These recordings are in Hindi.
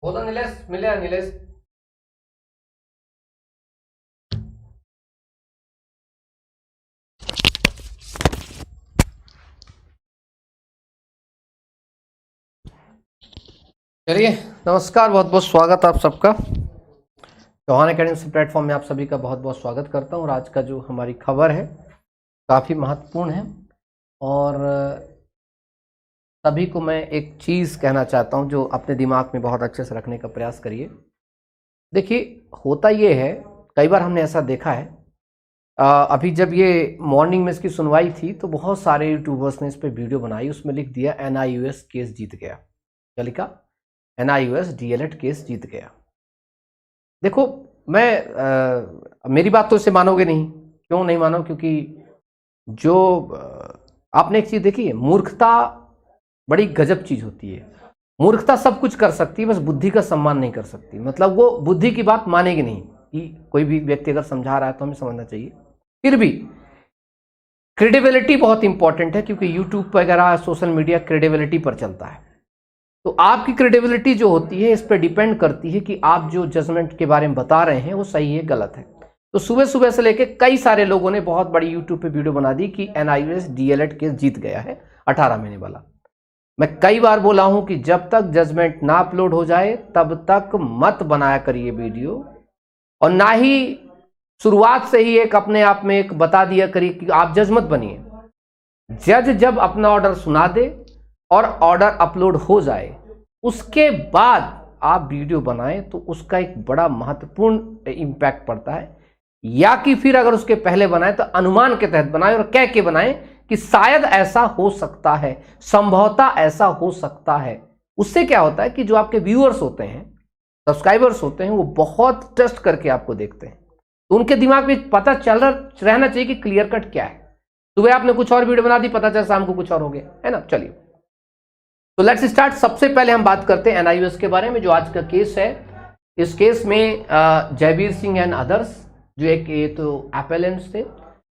बोलो नीलेश, मिले नीलेश। चलिए, नमस्कार, बहुत बहुत स्वागत आप सबका चौहान एकेडमी प्लेटफॉर्म में। आप सभी का बहुत बहुत स्वागत करता हूँ। और आज का जो हमारी खबर है काफ़ी महत्वपूर्ण है और सभी को मैं एक चीज़ कहना चाहता हूँ जो अपने दिमाग में बहुत अच्छे से रखने का प्रयास करिए। देखिए, होता ये है, कई बार हमने ऐसा देखा है। अभी जब ये मॉर्निंग में इसकी सुनवाई थी तो बहुत सारे यूट्यूबर्स ने इस पर वीडियो बनाई, उसमें लिख दिया NIUS केस जीत गया। क्या लिखा? NIUS DLED केस जीत गया। देखो, मेरी बात तो इसे मानोगे नहीं। क्यों नहीं मानो? क्योंकि जो आपने एक चीज देखी है, मूर्खता बड़ी गजब चीज होती है। मूर्खता सब कुछ कर सकती है, बस बुद्धि का सम्मान नहीं कर सकती। मतलब वो बुद्धि की बात मानेगी नहीं कि कोई भी व्यक्ति अगर समझा रहा है तो हमें समझना चाहिए। फिर भी क्रेडिबिलिटी बहुत इंपॉर्टेंट है, क्योंकि यूट्यूब वगैरह सोशल मीडिया क्रेडिबिलिटी पर चलता है। तो आपकी क्रेडिबिलिटी जो होती है इस पर डिपेंड करती है कि आप जो जजमेंट के बारे में बता रहे हैं वो सही है गलत है। तो सुबह सुबह से लेके कई सारे लोगों ने बहुत बड़ी यूट्यूब पे वीडियो बना दी कि NIUS DLED केस जीत गया है 18 महीने वाला। मैं कई बार बोला हूं कि जब तक जजमेंट ना अपलोड हो जाए तब तक मत बनाया करिए वीडियो, और ना ही शुरुआत से ही एक अपने आप में एक बता दिया करिए कि आप जज मत बनिए। जज जब अपना ऑर्डर सुना दे और ऑर्डर अपलोड हो जाए उसके बाद आप वीडियो बनाएं तो उसका एक बड़ा महत्वपूर्ण इंपैक्ट पड़ता है। या कि फिर अगर उसके पहले बनाएं तो अनुमान के तहत बनाएं और कह के बनाएं कि शायद ऐसा हो सकता है, संभवतः ऐसा हो सकता है। उससे क्या होता है कि जो आपके व्यूअर्स होते हैं, सब्सक्राइबर्स होते हैं, वो बहुत ट्रस्ट करके आपको देखते हैं। तो उनके दिमाग में पता चल रहना चाहिए कि क्लियर कट क्या है। सुबह आपने कुछ और वीडियो बना दी, पता चला शाम को कुछ और हो गया, है ना। चलिए, तो लेट्स स्टार्ट। सबसे पहले हम बात करते हैं NIUS के बारे में, जो आज का केस है। इस केस में जयवीर सिंह एंड अदर्स जो एक ये तो अपेलेंट्स थे,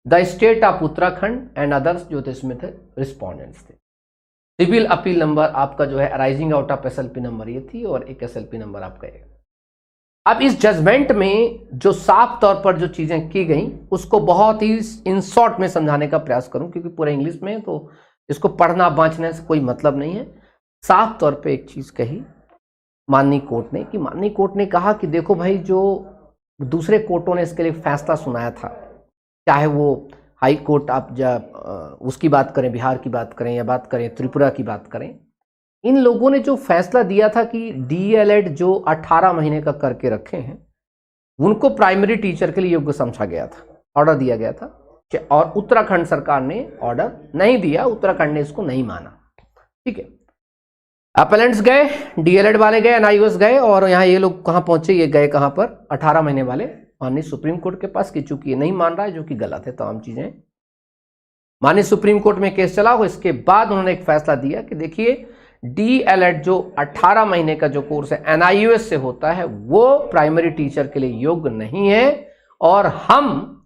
the state of Uttarakhand and others जो थे इसमें थे रिस्पोंडेंट्स थे। सिविल अपील नंबर आपका जो है arising out of SLP number ये थी, और एक SLP नंबर आपका है। अब इस जजमेंट में जो साफ तौर पर जो चीजें की गई उसको बहुत ही इन शॉर्ट में समझाने का प्रयास करूं, क्योंकि पूरे इंग्लिश में तो इसको पढ़ना बांचने से कोई मतलब नहीं है। साफ तौर पे एक चीज कही माननीय कोर्ट ने, कि माननीय कोर्ट ने कहा कि देखो भाई, जो दूसरे कोर्टों ने इसके लिए फैसला सुनाया था, चाहे वो हाई कोर्ट आप जब उसकी बात करें, बिहार की बात करें, या बात करें त्रिपुरा की बात करें, इन लोगों ने जो फैसला दिया था कि DLED जो 18 महीने का करके रखे हैं उनको प्राइमरी टीचर के लिए योग्य समझा गया था, ऑर्डर दिया गया था। और उत्तराखंड सरकार ने ऑर्डर नहीं दिया, उत्तराखंड ने इसको नहीं माना। ठीक है, अपेलेंट्स गए, DLED वाले गए, NIUS गए, और यहाँ ये लोग कहाँ पहुंचे? ये गए कहाँ पर? 18 महीने वाले माननीय सुप्रीम कोर्ट के पास, कि चूंकि ये नहीं मान रहा है, जो कि गलत है तमाम चीजें। माननीय सुप्रीम कोर्ट में केस चला हो, इसके बाद उन्होंने एक फैसला दिया कि देखिए, DLED जो 18 महीने का जो कोर्स है NIUS से होता है वो प्राइमरी टीचर के लिए योग्य नहीं है, और हम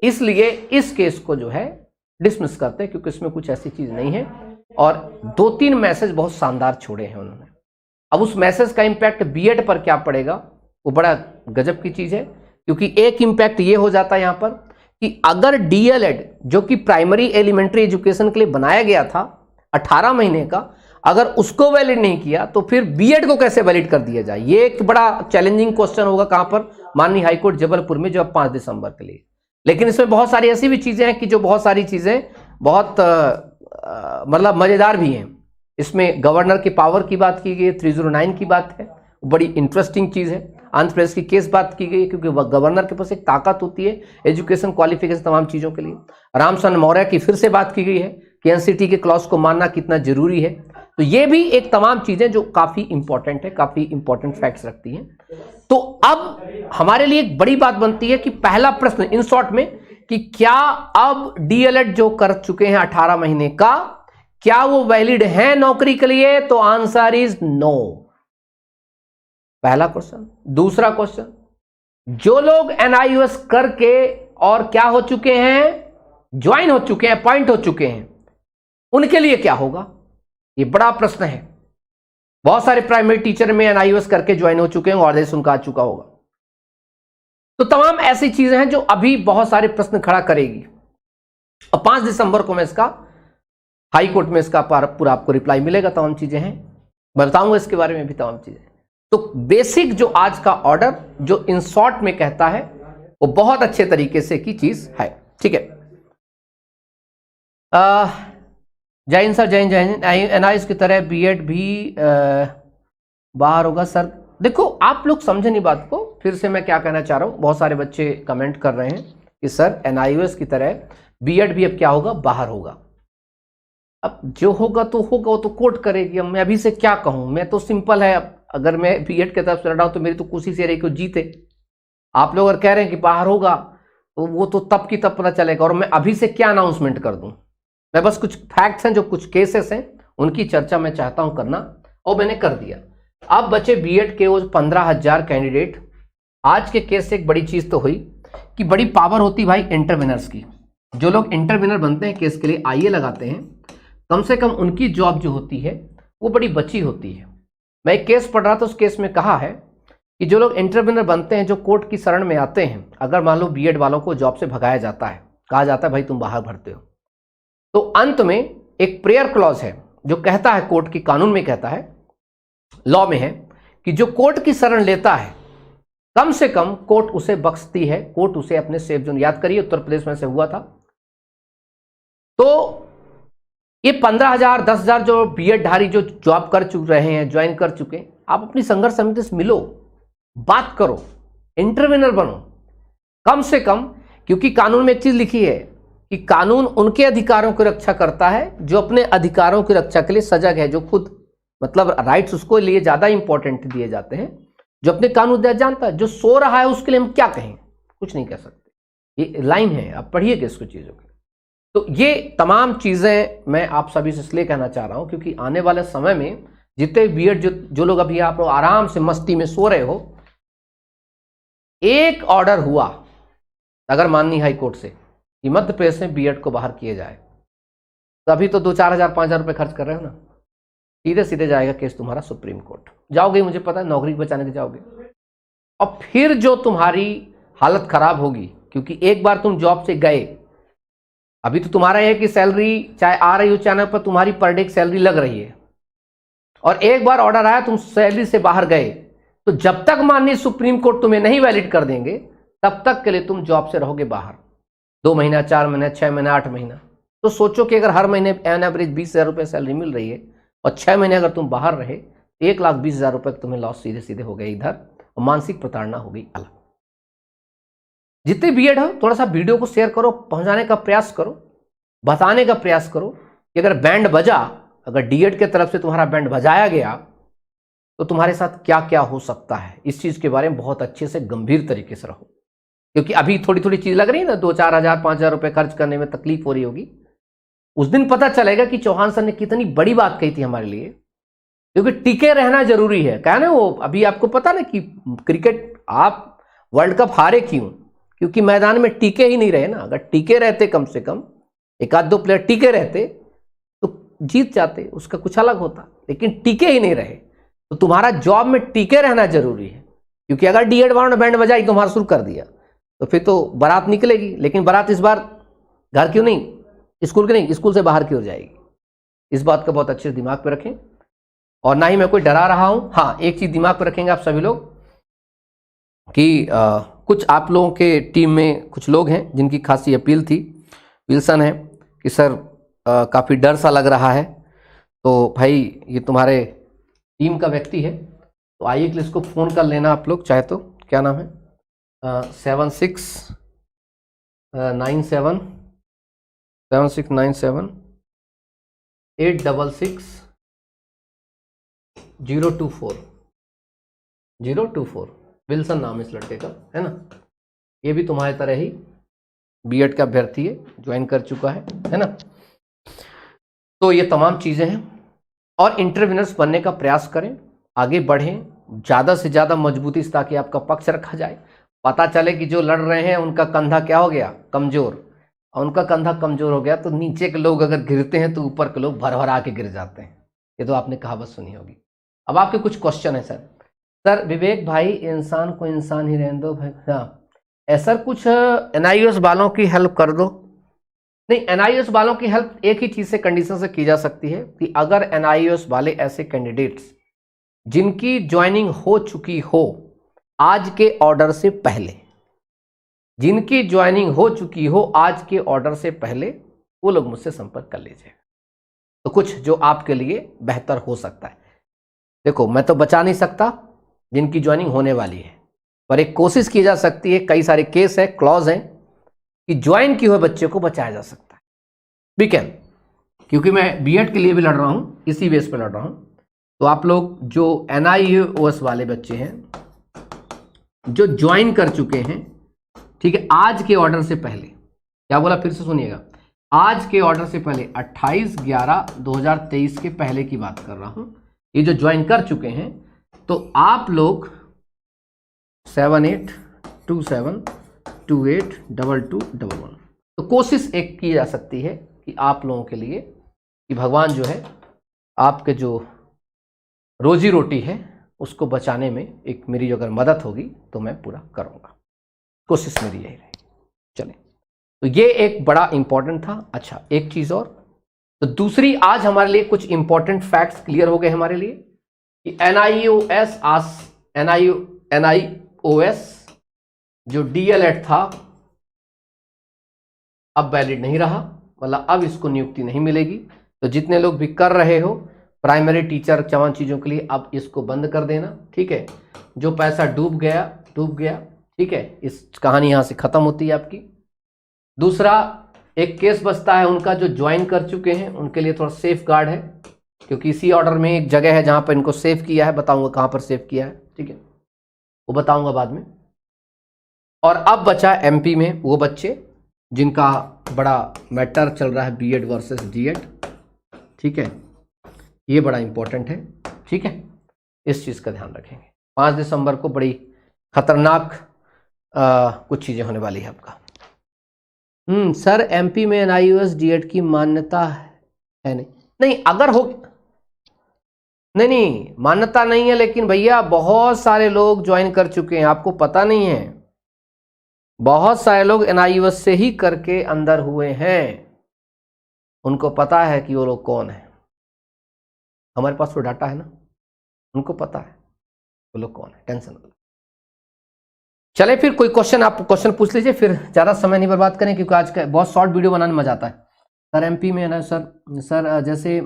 इसलिए इस केस को जो है डिसमिस करते हैं, क्योंकि इसमें कुछ ऐसी चीज नहीं है। और 2-3 मैसेज बहुत शानदार छोड़े हैं उन्होंने। अब उस मैसेज का इंपैक्ट BED पर क्या पड़ेगा वो बड़ा गजब की चीज है, क्योंकि एक इंपैक्ट ये हो जाता है यहां पर कि अगर DLED जो कि प्राइमरी एलिमेंट्री एजुकेशन के लिए बनाया गया था 18 महीने का, अगर उसको वैलिड नहीं किया तो फिर BED को कैसे वैलिड कर दिया जाए? ये एक बड़ा चैलेंजिंग क्वेश्चन होगा। कहां पर? माननीय हाईकोर्ट जबलपुर में, जो अब 5 दिसंबर के लिए। लेकिन इसमें बहुत सारी ऐसी भी चीजें हैं कि जो बहुत सारी चीजें बहुत मतलब मजेदार भी हैं। इसमें गवर्नर की पावर की बात की गई है, 309 की बात है, बड़ी इंटरेस्टिंग चीज है। आंध्र प्रदेश की केस बात की गई है, क्योंकि गवर्नर के पास एक ताकत होती है एजुकेशन क्वालिफिकेशन तमाम चीजों के लिए। रामचंद्र मौर्य की फिर से बात की गई है कि NCT के क्लॉज को मानना कितना जरूरी है। तो ये भी एक तमाम चीजें जो काफी इंपॉर्टेंट है, काफी इंपॉर्टेंट फैक्ट्स रखती हैं। तो अब हमारे लिए एक बड़ी बात बनती है कि पहला प्रश्न इन शॉर्ट में, कि क्या अब DLED जो कर चुके हैं 18 महीने का, क्या वो वैलिड है नौकरी के लिए? तो आंसर इज नो, पहला क्वेश्चन। दूसरा क्वेश्चन, जो लोग NIUS करके और क्या हो चुके हैं, ज्वाइन हो चुके हैं, अपॉइंट हो चुके हैं, उनके लिए क्या होगा? ये बड़ा प्रश्न है। बहुत सारे प्राइमरी टीचर में एनआईओएस करके ज्वाइन हो चुके हैं और आदेश उनका आ चुका होगा। तो तमाम ऐसी चीजें हैं जो अभी बहुत सारे प्रश्न खड़ा करेगी और 5 दिसंबर को मैं इसका हाई कोर्ट में इसका पूरा आपको रिप्लाई मिलेगा। तमाम चीजें हैं, मैं बताऊंगा इसके बारे में भी तमाम चीजें। तो बेसिक जो आज का ऑर्डर जो इन शॉर्ट में कहता है वो बहुत अच्छे तरीके से की चीज है। ठीक है, जय हिंद सर, जय हिंद, जय हिंद। एनआईएस की तरह बीएड भी बाहर होगा सर। देखो आप लोग समझे नहीं बात को, फिर से मैं क्या कहना चाह रहा हूं। बहुत सारे बच्चे कमेंट कर रहे हैं कि सर एनआईओएस की तरह बीएड भी अब क्या होगा, बाहर होगा। अब जो होगा तो होगा, वो तो कोर्ट करेगी। अब मैं अभी से क्या कहूं, मैं तो सिंपल है। अब अगर मैं बीएड की तरफ से लड़ा हूं तो मेरी तो कोशिश ये रही कि जीते। आप लोग अगर कह रहे हैं कि बाहर होगा तो वो तो तब की तब पता चलेगा। और मैं अभी से क्या अनाउंसमेंट कर दूं, मैं बस कुछ फैक्ट्स हैं, जो कुछ केसेस हैं उनकी चर्चा मैं चाहता हूं करना, और मैंने कर दिया। अब बचे बीएड के वो 15,000 कैंडिडेट। आज के केस से एक बड़ी चीज तो हुई कि बड़ी पावर होती भाई इंटरविनर्स की। जो लोग इंटरविनर बनते हैं केस के लिए, आईए लगाते हैं, कम से कम उनकी जॉब जो होती है वो बड़ी बची होती है। मैं एक केस पढ़ रहा था, उस केस में कहा है कि जो लोग इंटरविनर बनते हैं, जो कोर्ट की शरण में आते हैं, अगर मान लो बीएड वालों को जॉब से भगाया जाता है, कहा जाता है भाई तुम बाहर भरते हो, तो अंत में एक प्रेयर क्लॉज है जो कहता है, कोर्ट की कानून में कहता है, लॉ में है, कि जो कोर्ट की शरण लेता है कम से कम कोर्ट उसे बख्शती है, कोर्ट उसे अपने सेफ जोन। याद करिए उत्तर प्रदेश में से हुआ था। तो ये 15,000 10,000 जो बीएड धारी जो जॉब कर चुके रहे हैं, ज्वाइन कर चुके, आप अपनी संघर्ष समिति से मिलो, बात करो, इंटरविनर बनो कम से कम। क्योंकि कानून में एक चीज लिखी है कि कानून उनके अधिकारों की रक्षा करता है जो अपने अधिकारों की रक्षा के लिए सजग है, जो खुद मतलब राइट्स उसको लिए ज्यादा इंपॉर्टेंट दिए जाते हैं, जो अपने कानून जानता है। जो सो रहा है उसके लिए हम क्या कहें, कुछ नहीं कह सकते। ये लाइन है, आप पढ़िएगा इसको चीजों की। तो ये तमाम चीजें मैं आप सभी से इसलिए कहना चाह रहा हूं क्योंकि आने वाले समय में जितने बीएड जो लोग अभी आप लोग आराम से मस्ती में सो रहे हो, एक ऑर्डर हुआ अगर माननीय हाई कोर्ट से कि मध्य प्रदेश में बीएड को बाहर किया जाए, तो अभी तो 2-4 हजार 5 हजार रुपये खर्च कर रहे हो ना, सीधे सीधे जाएगा केस तुम्हारा सुप्रीम कोर्ट। जाओगे, मुझे पता है, नौकरी बचाने के जाओगे, और फिर जो तुम्हारी हालत खराब होगी, क्योंकि एक बार तुम जॉब से गए, अभी तो तुम्हारा है कि सैलरी चाहे आ रही हो चाहे पर तुम्हारी पर डे की सैलरी लग रही है, और एक बार ऑर्डर आया तुम सैलरी से बाहर गए, तो जब तक माननीय सुप्रीम कोर्ट तुम्हें नहीं वैलिड कर देंगे तब तक के लिए तुम जॉब से रहोगे बाहर। 2 महीना, 4 महीना, 6 महीना, 8 महीना। तो सोचो कि अगर हर महीने एन एवरेज 20,000 रुपये सैलरी मिल रही है और 6 महीने अगर तुम बाहर रहे, 1,20,000 रुपये तुम्हें लॉस सीधे सीधे हो गए इधर, और मानसिक प्रताड़ना हो गई अलग। जितने बीएड हो, थोड़ा सा वीडियो को शेयर करो, पहुंचाने का प्रयास करो, बताने का प्रयास करो कि अगर बैंड बजा, अगर डीएड के तरफ से तुम्हारा बैंड बजाया गया तो तुम्हारे साथ क्या क्या हो सकता है। इस चीज के बारे में बहुत अच्छे से गंभीर तरीके से रहो, क्योंकि अभी थोड़ी थोड़ी चीज लग रही है ना, 2-4 हजार 5 हजार रुपए खर्च करने में तकलीफ हो रही होगी। उस दिन पता चलेगा कि चौहान सर ने कितनी बड़ी बात कही थी हमारे लिए, क्योंकि टिके रहना जरूरी है। क्या ना, वो अभी आपको पता ना कि क्रिकेट आप वर्ल्ड कप हारे क्यों, क्योंकि मैदान में टिके ही नहीं रहे ना। अगर टिके रहते, कम से कम 1-2 प्लेयर टिके रहते तो जीत जाते, उसका कुछ अलग होता, लेकिन टिके ही नहीं रहे। तो तुम्हारा जॉब में टिके रहना जरूरी है, क्योंकि अगर डीएड वालों ने बैंड बजाई तुम्हारा शुरू कर दिया तो फिर तो बारात निकलेगी, लेकिन बारात इस बार घर क्यों नहीं, स्कूल की नहीं, स्कूल से बाहर की ओर जाएगी। इस बात का बहुत अच्छे से दिमाग पे रखें, और ना ही मैं कोई डरा रहा हूं। हाँ, एक चीज दिमाग पे रखेंगे आप सभी लोग कि कुछ आप लोगों के टीम में कुछ लोग हैं जिनकी खासी अपील थी, विल्सन है, कि सर काफ़ी डर सा लग रहा है। तो भाई ये तुम्हारे टीम का व्यक्ति है, तो आइए कि इसको फ़ोन कर लेना आप लोग चाहे तो। क्या नाम है? 7697 866 024 विल्सन नाम है इस लड़के का, है ना। ये भी तुम्हारी तरह ही बीएड का अभ्यर्थी है, ज्वाइन कर चुका है ना। तो ये तमाम चीज़ें हैं, और इंटरविनर्स बनने का प्रयास करें, आगे बढ़ें ज़्यादा से ज़्यादा मजबूती से, ताकि आपका पक्ष रखा जाए। पता चले कि जो लड़ रहे हैं उनका कंधा क्या हो गया, कमज़ोर, और उनका कंधा कमज़ोर हो गया तो नीचे के लोग अगर गिरते हैं तो ऊपर के लोग भर भरा के गिर जाते हैं। ये तो आपने कहावत सुनी होगी। अब आपके कुछ क्वेश्चन है सर। सर विवेक भाई, इंसान को इंसान ही रहने दो भाई। हाँ ऐसा कुछ एनआईओएस वालों की हेल्प कर दो। नहीं, एनआईओएस वालों की हेल्प एक ही चीज से, कंडीशन से की जा सकती है कि अगर एनआईओएस वाले ऐसे कैंडिडेट्स जिनकी ज्वाइनिंग हो चुकी हो आज के ऑर्डर से पहले, जिनकी ज्वाइनिंग हो चुकी हो आज के ऑर्डर से पहले, वो लोग मुझसे संपर्क कर लीजिए। तो कुछ जो आपके लिए बेहतर हो सकता है। देखो मैं तो बचा नहीं सकता जिनकी ज्वाइनिंग होने वाली है, पर एक कोशिश की जा सकती है। कई सारे केस है, क्लॉज हैं कि ज्वाइन किए हुए बच्चे को बचाया जा सकता है। वी कैन, क्योंकि मैं बीएड के लिए भी लड़ रहा हूं, इसी बेस पर लड़ रहा हूं। तो आप लोग जो एनआईओएस वाले बच्चे हैं जो ज्वाइन कर चुके हैं, ठीक है, आज के ऑर्डर से पहले, क्या बोला फिर से सुनिएगा, आज के ऑर्डर से पहले 28/11/2023 के पहले की बात कर रहा हूं, ये जो ज्वाइन कर चुके हैं, तो आप लोग 7827282211, तो कोशिश एक की जा सकती है कि आप लोगों के लिए, कि भगवान जो है आपके जो रोजी रोटी है उसको बचाने में एक मेरी जो अगर मदद होगी तो मैं पूरा करूंगा। कोशिश मेरी यही रहेगी। चलें, तो ये एक बड़ा इंपॉर्टेंट था। अच्छा एक चीज और, तो दूसरी आज हमारे लिए कुछ इंपॉर्टेंट फैक्ट्स क्लियर हो गए हमारे लिए कि एनआईओएस जो डीएलएड था अब वैलिड नहीं रहा, मतलब अब इसको नियुक्ति नहीं मिलेगी। तो जितने लोग भी कर रहे हो प्राइमरी टीचर चवन चीजों के लिए, अब इसको बंद कर देना, ठीक है। जो पैसा डूब गया डूब गया, ठीक है, इस कहानी यहां से खत्म होती है आपकी। दूसरा एक केस बचता है उनका जो ज्वाइन कर चुके हैं, उनके लिए थोड़ा सेफ गार्ड है, क्योंकि इसी ऑर्डर में एक जगह है जहां पर इनको सेव किया है, बताऊंगा कहां पर सेव किया है, ठीक है, वो बताऊंगा बाद में। और अब बचा एमपी में वो बच्चे जिनका बड़ा मैटर चल रहा है, बीएड वर्सेस डीएड, ठीक है, ये बड़ा इंपॉर्टेंट है, ठीक है, इस चीज का ध्यान रखेंगे। 5 दिसंबर को बड़ी खतरनाक कुछ चीजें होने वाली है आपका। सर एमपी में एनआईओएस डीएड की मान्यता है नहीं? नहीं, अगर हो, नहीं मान्यता नहीं है, लेकिन भैया बहुत सारे लोग ज्वाइन कर चुके हैं, आपको पता नहीं है, बहुत सारे लोग एनआईओएस से ही करके अंदर हुए हैं, उनको पता है कि वो लोग कौन है। हमारे पास वो डाटा है ना, उनको पता है वो लोग कौन है, टेंशन मत। चले फिर कोई क्वेश्चन, आप क्वेश्चन पूछ लीजिए, फिर ज्यादा समय नहीं बर्बाद करें, क्योंकि आज का बहुत शॉर्ट वीडियो बनाने में मजा आता है। सर एमपी में है ना सर जैसे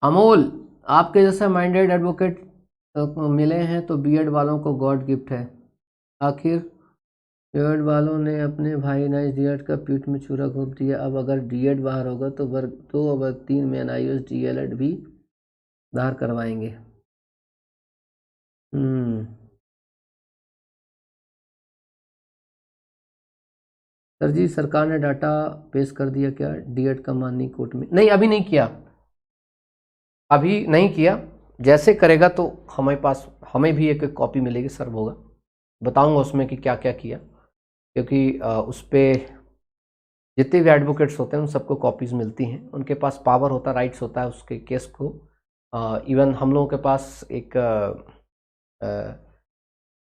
अमोल, आपके जैसा माइंडेड एडवोकेट मिले हैं तो बीएड वालों को गॉड गिफ्ट है। आखिर बीएड वालों ने अपने भाई नाइस डीएड का पीठ में छुरा घोंप दिया। अब अगर डीएड बाहर होगा तो वर्ग 3 में एनआईओएस डीएलएड भी बाहर करवाएंगे। सर जी सरकार ने डाटा पेश कर दिया क्या डीएड का माननीय कोर्ट में? नहीं, अभी नहीं किया, अभी नहीं किया, जैसे करेगा तो हमारे पास, हमें भी एक कॉपी मिलेगी, सर्व होगा, बताऊंगा उसमें कि क्या क्या किया, क्योंकि उस पर जितने भी एडवोकेट्स होते हैं उन सबको कॉपीज़ मिलती हैं, उनके पास पावर होता है, राइट्स होता है उसके केस को। इवन हम लोगों के पास एक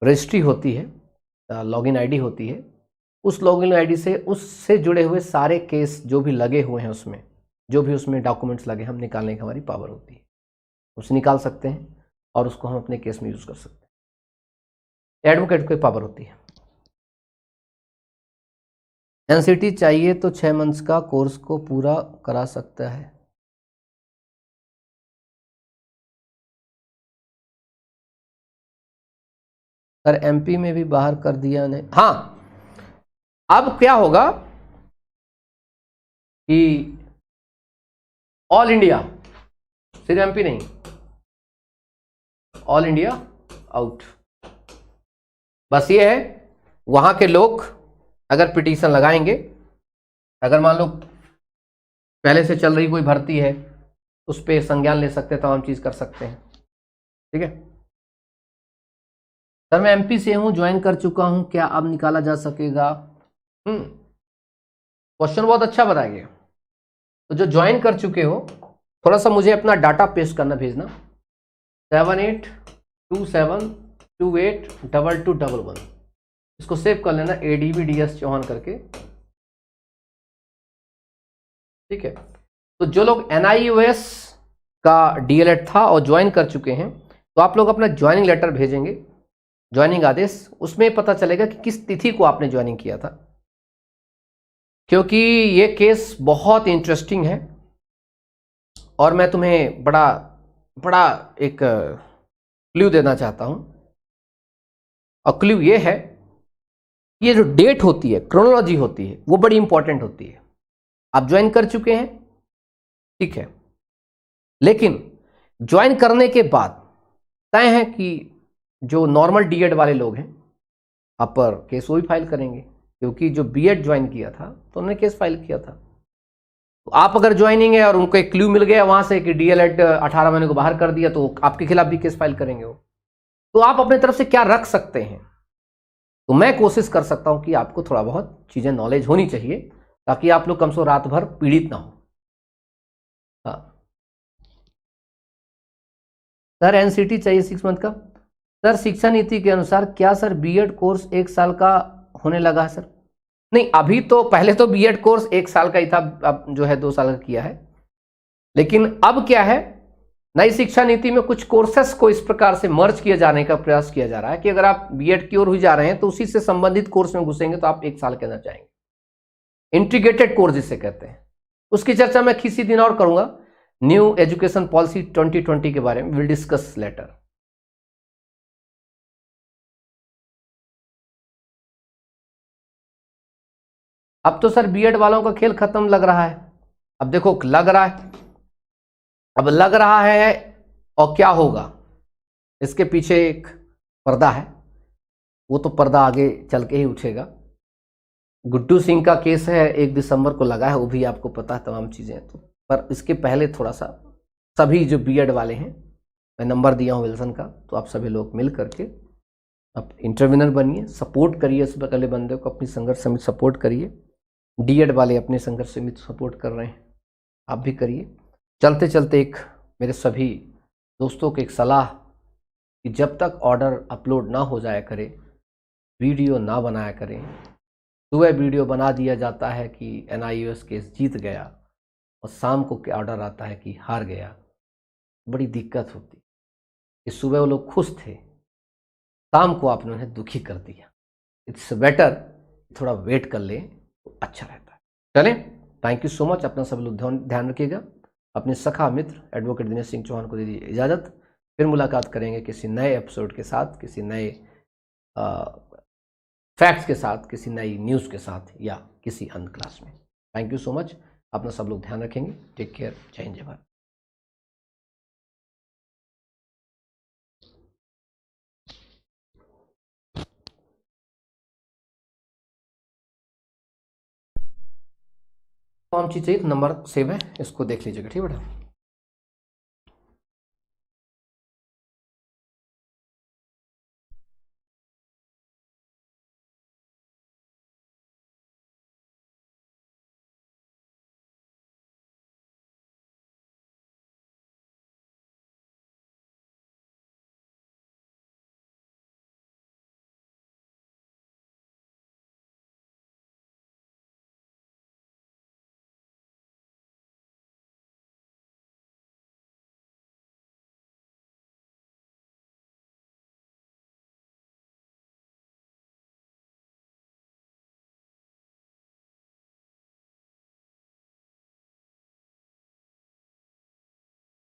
रजिस्ट्री होती है, लॉगिन आईडी होती है, उस लॉगिन आईडी से उससे जुड़े हुए सारे केस जो भी लगे हुए हैं उसमें, जो भी उसमें डॉक्यूमेंट्स लगे, हम निकालने की हमारी पावर होती है, उसे निकाल सकते हैं और उसको हम अपने केस में यूज़ कर सकते हैं। एडवोकेट को पावर होती है। एनसीटी चाहिए तो 6 मंथ्स का कोर्स को पूरा करा सकता है। सर एमपी में भी बाहर कर दिया ने? हाँ, अब क्या होगा कि ऑल इंडिया, सिर्फ एमपी नहीं, ऑल इंडिया आउट। बस ये है, वहां के लोग अगर पिटीशन लगाएंगे, अगर मान लो पहले से चल रही कोई भर्ती है उस पर संज्ञान ले सकते हैं, तमाम चीज कर सकते हैं, ठीक है। सर मैं एमपी से हूं, ज्वाइन कर चुका हूं, क्या अब निकाला जा सकेगा? क्वेश्चन बहुत अच्छा बताया गया। तो जो ज्वाइन कर चुके हो थोड़ा सा मुझे अपना डाटा पेस्ट करना भेजना 7827282211। इसको सेव कर लेना ADBDS चौहान करके, ठीक है। तो जो लोग NIOS का DLED था और ज्वाइन कर चुके हैं तो आप लोग अपना ज्वाइनिंग लेटर भेजेंगे, ज्वाइनिंग आदेश, उसमें पता चलेगा कि किस तिथि को आपने ज्वाइनिंग किया था, क्योंकि ये केस बहुत इंटरेस्टिंग है और मैं तुम्हें बड़ा बड़ा एक क्लू देना चाहता हूं। और क्लू ये है कि ये जो डेट होती है, क्रोनोलॉजी होती है, वो बड़ी इंपॉर्टेंट होती है। आप ज्वाइन कर चुके हैं, ठीक है, लेकिन ज्वाइन करने के बाद तय है कि जो नॉर्मल DED वाले लोग हैं अपर केस वो भी फाइल करेंगे, क्योंकि जो BEd ज्वाइन किया था तो उन्होंने केस फाइल किया था। तो आप अगर ज्वाइनिंग है और उनको एक क्लू मिल गया वहां से कि DLED 18 महीने को बाहर कर दिया तो आपके खिलाफ भी केस फाइल करेंगे वो। तो आप अपने तरफ से क्या रख सकते हैं? तो मैं कोशिश कर सकता हूं कि आपको थोड़ा बहुत चीजें नॉलेज होनी चाहिए ताकि आप लोग कम से कम रात भर पीड़ित ना हो। हाँ सर, NCT चाहिए 6 मंथ का। सर शिक्षा नीति के अनुसार क्या सर BEd कोर्स 1 साल का होने लगा है सर? नहीं, अभी तो पहले तो BEd कोर्स 1 साल का ही था, अब जो है 2 साल का किया है। लेकिन अब क्या है, नई शिक्षा नीति में कुछ कोर्सेस को इस प्रकार से मर्ज किए जाने का प्रयास किया जा रहा है कि अगर आप BEd की ओर हुई जा रहे हैं तो उसी से संबंधित कोर्स में घुसेंगे तो आप 1 साल के अंदर जाएंगे। इंटीग्रेटेड कोर्स जिसे कहते हैं, उसकी चर्चा मैं किसी दिन और करूंगा। न्यू एजुकेशन पॉलिसी 2020 के बारे में विल डिस्कस लेटर। अब तो सर BEd वालों का खेल खत्म लग रहा है। अब देखो, लग रहा है, अब लग रहा है और क्या होगा इसके पीछे एक पर्दा है, वो तो पर्दा आगे चल के ही उठेगा। गुड्डू सिंह का केस है 1 दिसंबर को लगा है, वो भी आपको पता है तमाम चीजें। तो पर इसके पहले थोड़ा सा सभी जो BEd वाले हैं, मैं नंबर दिया हूँ विल्सन का, तो आप सभी लोग मिल करके आप इंटरविनर बनिए, सपोर्ट करिए उस अगले बंदे को, अपनी संघर्ष समिति सपोर्ट करिए। DEd वाले अपने संघर्ष समिति सपोर्ट कर रहे हैं, आप भी करिए। चलते चलते एक मेरे सभी दोस्तों को एक सलाह कि जब तक ऑर्डर अपलोड ना हो जाया करे, वीडियो ना बनाया करें। सुबह वीडियो बना दिया जाता है कि NIOS केस जीत गया और शाम को क्या ऑर्डर आता है कि हार गया, बड़ी दिक्कत होती कि सुबह वो लोग खुश थे, शाम को आपने उन्हें दुखी कर दिया। इट्स बेटर थोड़ा वेट कर ले तो अच्छा रहता है। चलें, थैंक यू सो मच। अपना सब लोग ध्यान रखिएगा। अपने सखा मित्र एडवोकेट दिनेश सिंह चौहान को दे दीजिए इजाज़त। फिर मुलाकात करेंगे किसी नए एपिसोड के साथ, किसी नए फैक्ट्स के साथ, किसी नई न्यूज़ के साथ या किसी अन्य क्लास में। Thank you so much. अपना सब लोग ध्यान रखेंगे। Take care. जय हिंद, जय भारत। तमाम चीज़ चाहिए तो नंबर सेव है, इसको देख लीजिएगा, ठीक है बेटा।